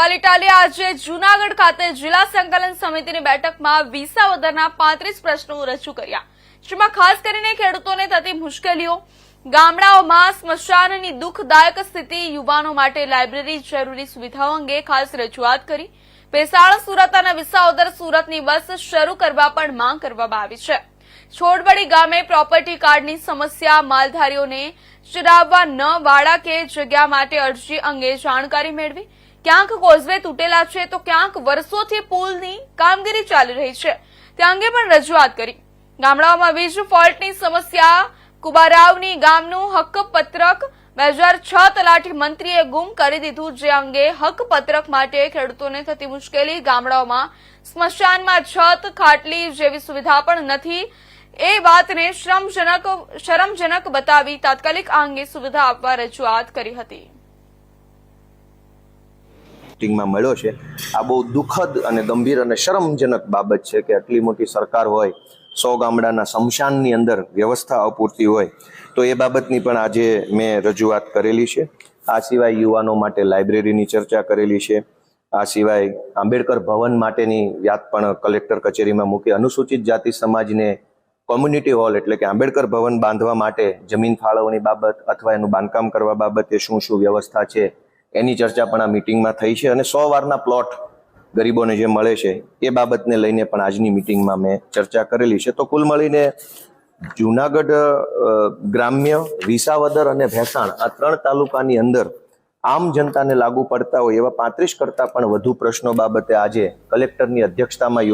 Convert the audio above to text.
ખાલી ટાલી આજે જૂનાગઢ ખાતે જિલ્લા સંકલન સમિતિની બેઠકમાં વિસાવદરના 35 પ્રશ્નો રજૂ કર્યા, જેમાં ખાસ કરીને ખેડૂતોને થતી મુશ્કેલીઓ, ગામડાઓમાં સ્મશાનની દુઃખદાયક સ્થિતિ, યુવાનો માટે લાયબ્રેરી, જરૂરી સુવિધાઓ અંગે ખાસ રજૂઆત કરી. ભેસાણ, સુરત અને વિસાવદર સુરતની બસ શરૂ કરવા પણ માંગ કરવામાં આવી છે. છોડવડી ગામે પ્રોપર્ટી કાર્ડની સમસ્યા, માલધારીઓને ચરાવવા ન વાડા કે જગ્યા માટે અરજી અંગે જાણકારી મેળવી. ક્યાંક કોઝવે તૂટેલા છે તો ક્યાંક વર્ષોથી પુલની કામગીરી ચાલી રહી છે, તે અંગે પણ રજૂઆત કરી. ગામડાઓમાં વીજ ફોલ્ટની સમસ્યા, કુબારાવની ગામનું હક્કપત્રક 2006 તલાટી મંત્રીએ ગુમ કરી દીધું, જે અંગે હક્કપત્રક માટે ખેડૂતોને થતી મુશ્કેલી, ગામડાઓમાં સ્મશાનમાં છત, ખાટલી જેવી સુવિધા પણ નથી, એ વાતને શરમજનક બતાવી તાત્કાલિક આ અંગે સુવિધા આપવા રજૂઆત કરી હતી. મીટિંગમાં મળ્યો છે. આ બહુ દુઃખદ અને ગંભીર અને શરમજનક બાબત છે કે આટલી મોટી સરકાર હોય, 100 ગામડાના સ્મશાનની અંદર વ્યવસ્થા અપૂરતી હોય, તો એ બાબતની પણ આજે મેં રજૂઆત કરેલી છે. આ સિવાય યુવાનો માટે લાઇબ્રેરીની ચર્ચા કરેલી છે. આ સિવાય આંબેડકર ભવન માટેની વાત પણ કલેક્ટર કચેરીમાં મૂકી. અનુસૂચિત જાતિ સમાજને કોમ્યુનિટી હોલ એટલે કે આંબેડકર ભવન બાંધવા માટે જમીન ફાળવણી બાબત અથવા એનું બાંધકામ કરવા બાબતે શું વ્યવસ્થા છે એની ચર્ચા પણ આ મિટિંગમાં થઈ છે. અને 100 વારના પ્લોટ ગરીબોને જે મળે છે એ બાબતને લઈને પણ આજની મિટિંગમાં મેં ચર્ચા કરેલી છે. તો કુલ મળીને જૂનાગઢ ગ્રામ્ય, વિસાવદર અને ભેસાણ આ 3 તાલુકાની અંદર આમ જનતાને લાગુ પડતા હોય એવા 35 કરતાં પણ વધુ પ્રશ્નો બાબતે આજે કલેક્ટરની અધ્યક્ષતામાં